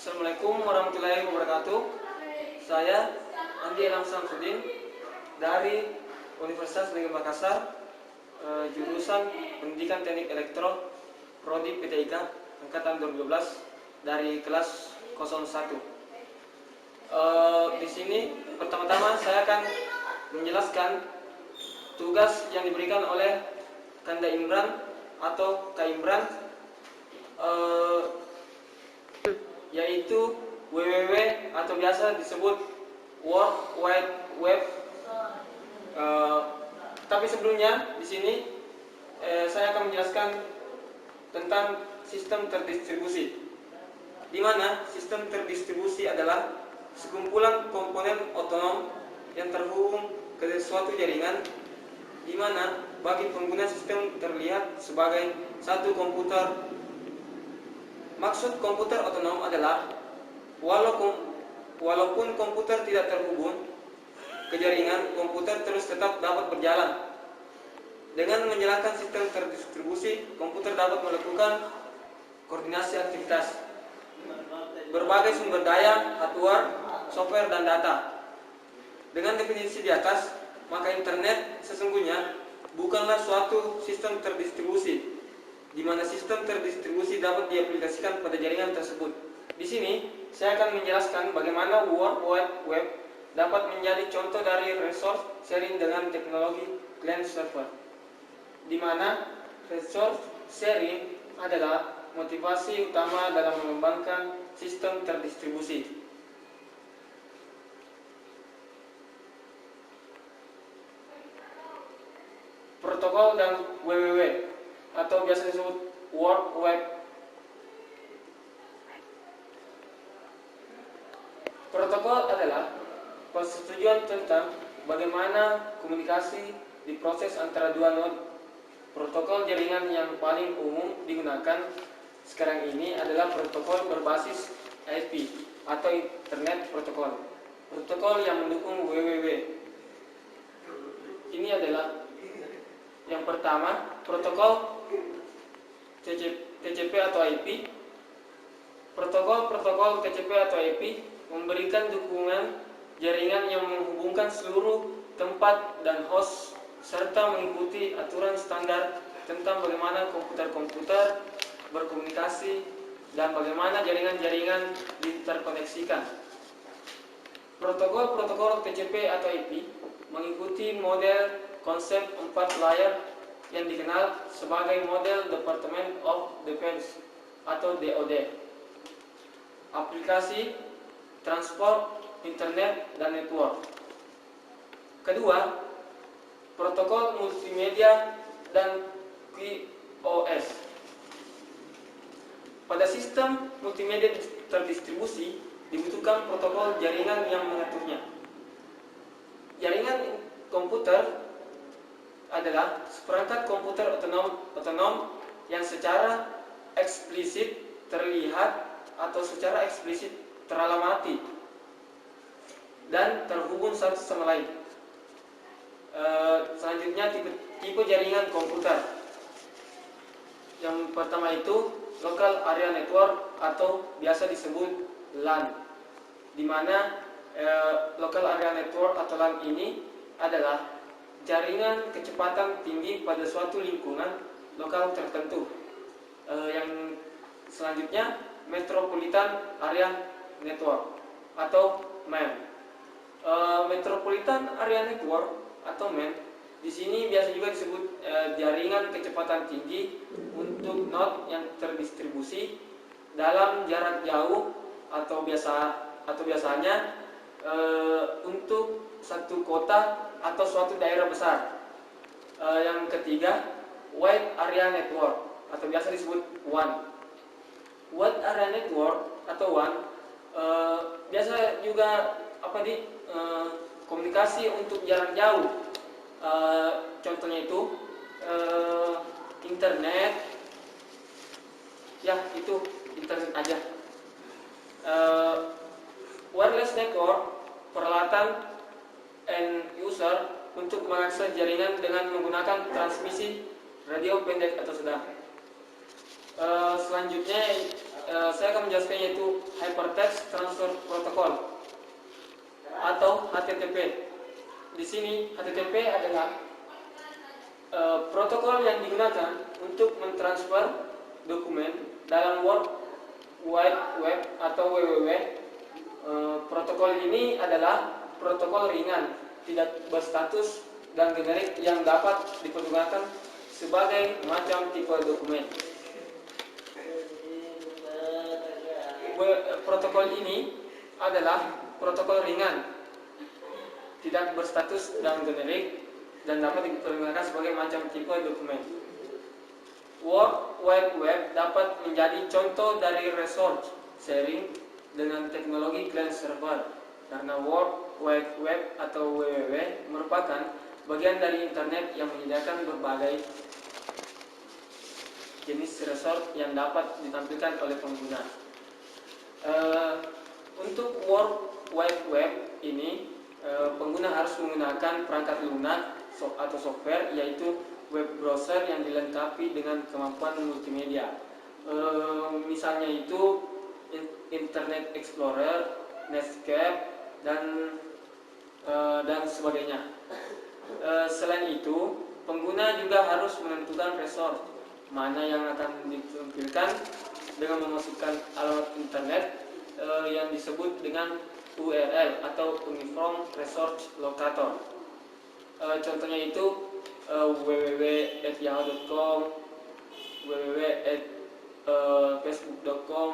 Assalamualaikum warahmatullahi wabarakatuh. Saya Andi Elam Samsudin dari Universitas Negeri Makassar, jurusan Pendidikan Teknik Elektro, Prodi PTIK, angkatan 2012 dari kelas 01. Di sini pertama-tama saya akan menjelaskan tugas yang diberikan oleh Kanda Imran atau Kak Imran, yaitu www atau biasa disebut World Wide Web. Tapi sebelumnya di sini saya akan menjelaskan tentang sistem terdistribusi, di mana sistem terdistribusi adalah sekumpulan komponen otonom yang terhubung ke suatu jaringan, di mana bagi pengguna sistem terlihat sebagai satu komputer. Maksud komputer otonom adalah walaupun komputer tidak terhubung ke jaringan, komputer terus tetap dapat berjalan. Dengan menjalankan sistem terdistribusi, komputer dapat melakukan koordinasi aktivitas berbagai sumber daya, hardware, software, dan data. Dengan definisi di atas, maka internet sesungguhnya bukanlah suatu sistem terdistribusi, di mana sistem terdistribusi dapat diaplikasikan pada jaringan tersebut. Di sini saya akan menjelaskan bagaimana World Wide Web dapat menjadi contoh dari resource sharing dengan teknologi client server, di mana resource sharing adalah motivasi utama dalam mengembangkan sistem terdistribusi. Protokol dan www atau biasa disebut World Web. Protokol adalah persetujuan tentang bagaimana komunikasi diproses antara dua node. Protokol jaringan yang paling umum digunakan sekarang ini adalah protokol berbasis IP atau Internet Protocol. Protokol yang mendukung www ini adalah yang pertama, protokol TCP atau IP. Protokol TCP atau IP memberikan dukungan jaringan yang menghubungkan seluruh tempat dan host, serta mengikuti aturan standar tentang bagaimana komputer-komputer berkomunikasi dan bagaimana jaringan-jaringan diinterkoneksikan. Protokol TCP atau IP mengikuti model konsep 4 layer yang dikenal sebagai model Department of Defense atau DoD. Aplikasi, transport, internet, dan network. Kedua, protokol multimedia dan QoS. Pada sistem multimedia terdistribusi dibutuhkan protokol jaringan yang mengaturnya. Jaringan komputer adalah seperangkat komputer otonom yang secara eksplisit terlihat atau secara eksplisit teralamati dan terhubung satu sama lain. Selanjutnya tipe jaringan komputer. Yang pertama itu Local Area Network atau biasa disebut LAN, di mana Local Area Network atau LAN ini adalah jaringan kecepatan tinggi pada suatu lingkungan lokal tertentu. Yang selanjutnya Metropolitan Area Network atau MEN. Metropolitan Area Network atau MEN di sini biasa juga disebut jaringan kecepatan tinggi untuk node yang terdistribusi dalam jarak jauh atau biasanya untuk satu kota atau suatu daerah besar. Yang ketiga, Wide Area Network atau biasa disebut WAN. Wide Area Network atau WAN biasa juga komunikasi untuk jarak jauh. Contohnya itu internet, ya itu internet aja. Wireless network, peralatan end user untuk mengakses jaringan dengan menggunakan transmisi radio pendek atau sedang. Selanjutnya saya akan menjelaskan yaitu Hypertext Transfer Protocol atau HTTP. Di sini HTTP adalah protokol yang digunakan untuk mentransfer dokumen dalam World Wide Web atau WWW. Protokol ini adalah protokol ringan, tidak berstatus dan generik yang dapat dipergunakan sebagai macam tipe dokumen. Protokol ini adalah protokol ringan, tidak berstatus dan generik, dan dapat dipergunakan sebagai macam tipe dokumen. World Wide Web dapat menjadi contoh dari resource sharing dengan teknologi client server, karena World Wide Web atau WWW merupakan bagian dari internet yang menyediakan berbagai jenis resource yang dapat ditampilkan oleh pengguna. Untuk World Wide Web ini, pengguna harus menggunakan perangkat lunak atau software, yaitu web browser yang dilengkapi dengan kemampuan multimedia. Misalnya itu Internet Explorer, Netscape, dan sebagainya. Selain itu, pengguna juga harus menentukan resource mana yang akan ditampilkan dengan memasukkan alamat internet yang disebut dengan URL atau Uniform Resource Locator. Contohnya itu www.yahoo.com, www.facebook.com,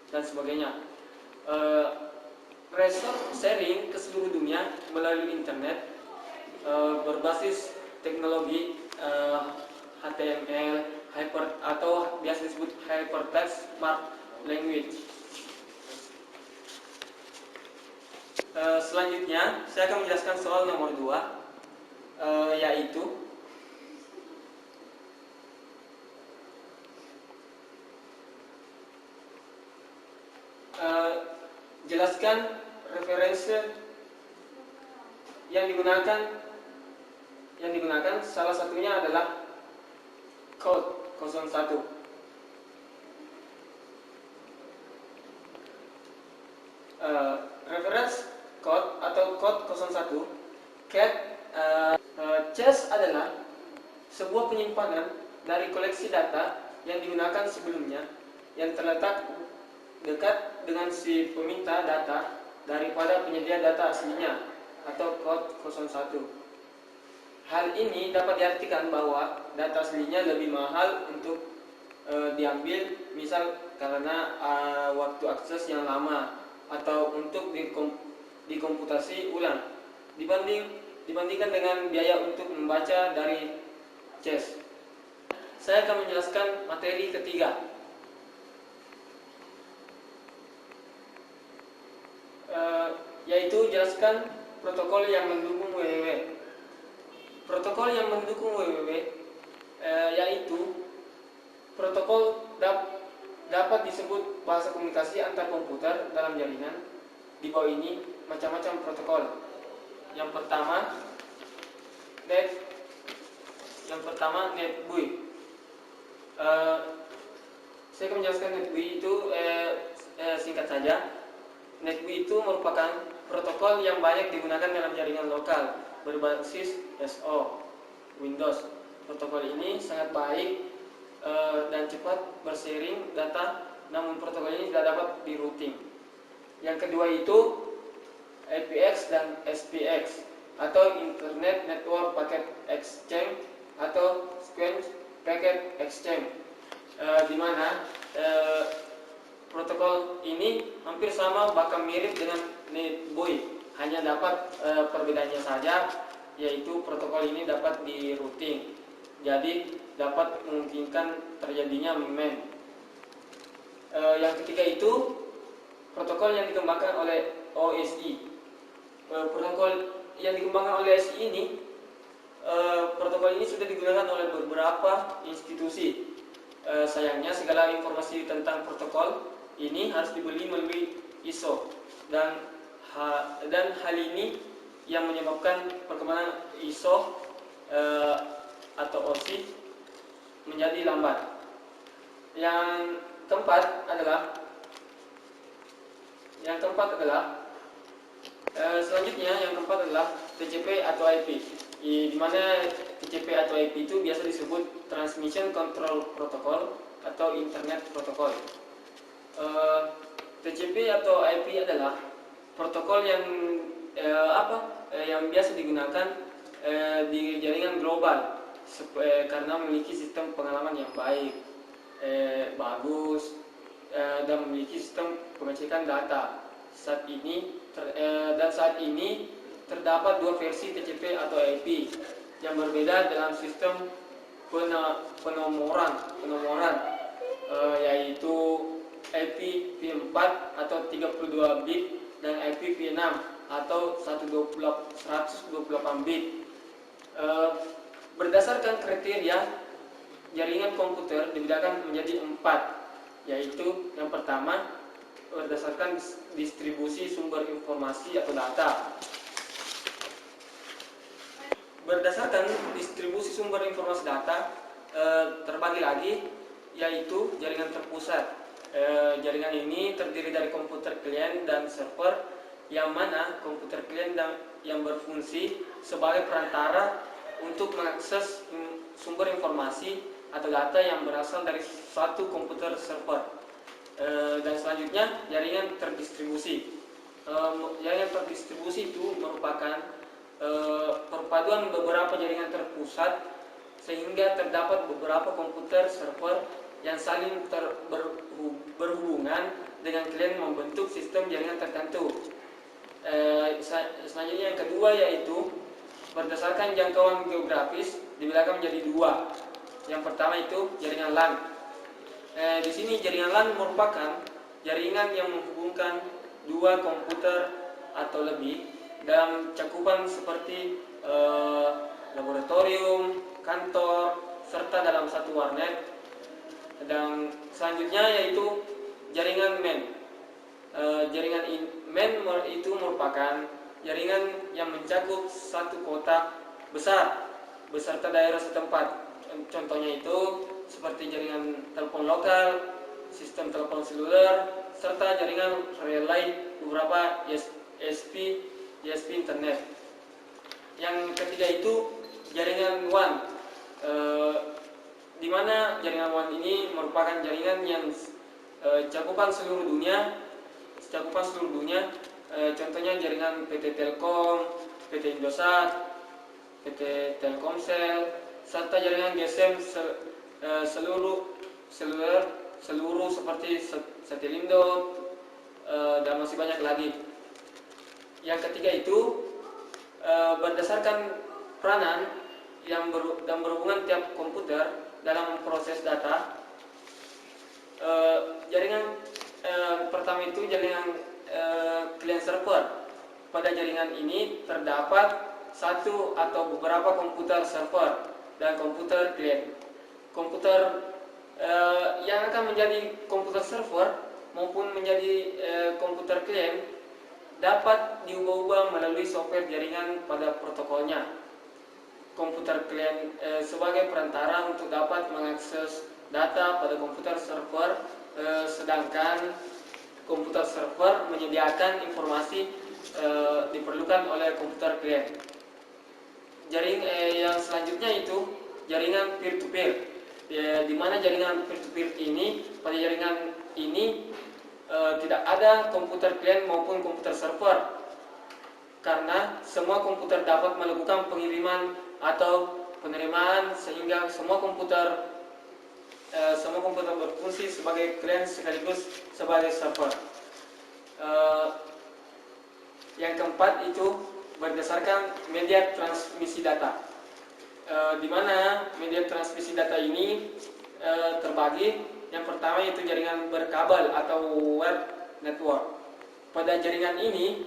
dan sebagainya. Resource sharing ke seluruh dunia melalui internet berbasis teknologi HTML atau biasa disebut Hypertext Markup Language. Selanjutnya saya akan menjelaskan soal nomor 2, yaitu jelaskan referensi yang digunakan. Salah satunya adalah code 01. Reference code atau code 01 CACH adalah sebuah penyimpanan dari koleksi data yang digunakan sebelumnya yang terletak dekat dengan si peminta data daripada penyedia data aslinya atau code 01. Hal ini dapat diartikan bahwa data aslinya lebih mahal untuk diambil, misal karena waktu akses yang lama atau untuk dikomputasi ulang dibandingkan dengan biaya untuk membaca dari cache. Saya akan menjelaskan materi ketiga, yaitu jelaskan protokol yang mendukung WWW. Protokol yang mendukung WWW yaitu protokol dapat disebut bahasa komunikasi antar komputer dalam jaringan. Di bawah ini macam-macam protokol. Yang pertama NetBEUI. Saya akan menjelaskan NetBEUI itu singkat saja. NetBEUI itu merupakan protokol yang banyak digunakan dalam jaringan lokal berbasis SO Windows. Protokol ini sangat baik dan cepat bersharing data, namun protokol ini tidak dapat di routing. Yang kedua itu APX dan SPX atau Internet Network Packet Exchange atau Sequence Packet Exchange, di mana protokol ini hampir sama bahkan mirip dengan NetBEUI. Hanya dapat perbedaannya saja, yaitu protokol ini dapat di routing, jadi dapat memungkinkan terjadinya mem. Yang ketiga itu protokol yang dikembangkan oleh OSI. Protokol yang dikembangkan oleh OSI ini, protokol ini sudah digunakan oleh beberapa institusi. Sayangnya segala informasi tentang protokol ini harus dibeli melalui ISO, dan hal ini yang menyebabkan perkembangan ISO atau OSI menjadi lambat. Yang keempat adalah selanjutnya yang keempat adalah TCP atau IP. Di mana TCP atau IP itu biasa disebut Transmission Control Protocol atau Internet Protocol. TCP atau IP adalah protokol yang biasa digunakan di jaringan global karena memiliki sistem pengalaman yang baik, bagus, dan memiliki sistem pengecekan data. Saat ini terdapat dua versi TCP atau IP yang berbeda dalam sistem penomoran, yaitu IP V4 atau 32 bit dan IP V6 atau 128 bit. Berdasarkan kriteria jaringan komputer dibedakan menjadi 4, yaitu yang pertama berdasarkan distribusi sumber informasi atau data. Berdasarkan distribusi sumber informasi data terbagi lagi, yaitu jaringan terpusat. Jaringan ini terdiri dari komputer klien dan server, yang mana komputer klien yang berfungsi sebagai perantara untuk mengakses sumber informasi atau data yang berasal dari suatu komputer server. Dan selanjutnya jaringan terdistribusi. Jaringan terdistribusi itu merupakan perpaduan beberapa jaringan terpusat sehingga terdapat beberapa komputer server yang saling berhubungan dengan klien membentuk sistem jaringan tertentu. Selanjutnya yang kedua yaitu berdasarkan jangkauan geografis dibedakan menjadi dua. Yang pertama itu jaringan LAN. Di sini jaringan LAN merupakan jaringan yang menghubungkan dua komputer atau lebih dalam cakupan seperti laboratorium, kantor, serta dalam satu warnet. Dan selanjutnya yaitu jaringan MAN. Jaringan MAN itu merupakan jaringan yang mencakup satu kota besar beserta daerah setempat. Contohnya itu seperti jaringan telepon lokal, sistem telepon seluler, serta jaringan relay beberapa ISP internet. Yang ketiga itu jaringan WAN, di mana jaringan WAN ini merupakan jaringan yang cakupan seluruh dunia. Contohnya jaringan PT Telkom, PT Indosat, PT Telkomsel, serta jaringan GSM seluruh seperti Satelindo, dan masih banyak lagi. Yang ketiga itu berdasarkan peranan dan berhubungan tiap komputer dalam proses data. Jaringan pertama itu jaringan client server. Pada jaringan ini terdapat satu atau beberapa komputer server dan komputer client. Komputer yang akan menjadi komputer server maupun menjadi komputer client dapat diubah-ubah melalui software jaringan pada protokolnya. Komputer client sebagai perantara untuk dapat mengakses data pada komputer server, sedangkan komputer server menyediakan informasi diperlukan oleh komputer client. Yang selanjutnya itu jaringan peer-to-peer, di mana jaringan peer-to-peer ini, pada jaringan ini tidak ada komputer client maupun komputer server, karena semua komputer dapat melakukan pengiriman atau penerimaan, sehingga semua komputer berfungsi sebagai client sekaligus sebagai server. Yang keempat itu berdasarkan media transmisi data, di mana media transmisi data ini terbagi. Yang pertama yaitu jaringan berkabel atau wire network. Pada jaringan ini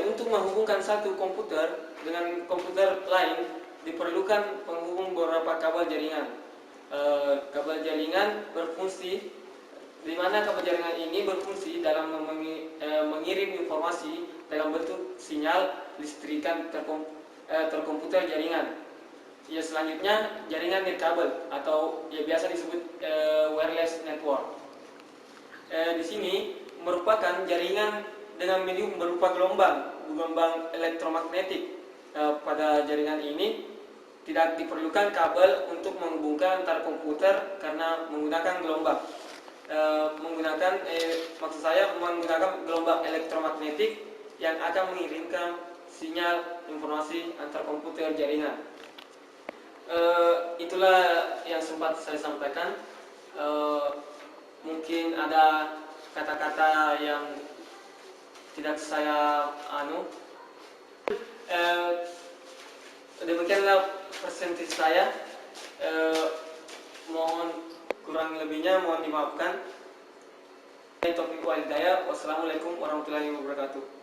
untuk menghubungkan satu komputer dengan komputer lain diperlukan penghubung beberapa kabel jaringan. Kabel jaringan berfungsi, di mana kabel jaringan ini berfungsi dalam mengirim informasi dalam bentuk sinyal listrikan terkomputer jaringan. Ya, selanjutnya jaringan nirkabel atau ya biasa disebut wireless network. Di sini merupakan jaringan dengan medium berupa gelombang elektromagnetik. Pada jaringan ini tidak diperlukan kabel untuk menghubungkan antar komputer karena menggunakan gelombang. Maksud saya menggunakan gelombang elektromagnetik yang akan mengirimkan sinyal informasi antar komputer jaringan. Itulah yang sempat saya sampaikan. Mungkin ada kata-kata yang tidak saya demikianlah presentasi saya. Mohon kurang lebihnya mohon dimaafkan. Taufiq wal hidayah. Wassalamualaikum warahmatullahi wabarakatuh.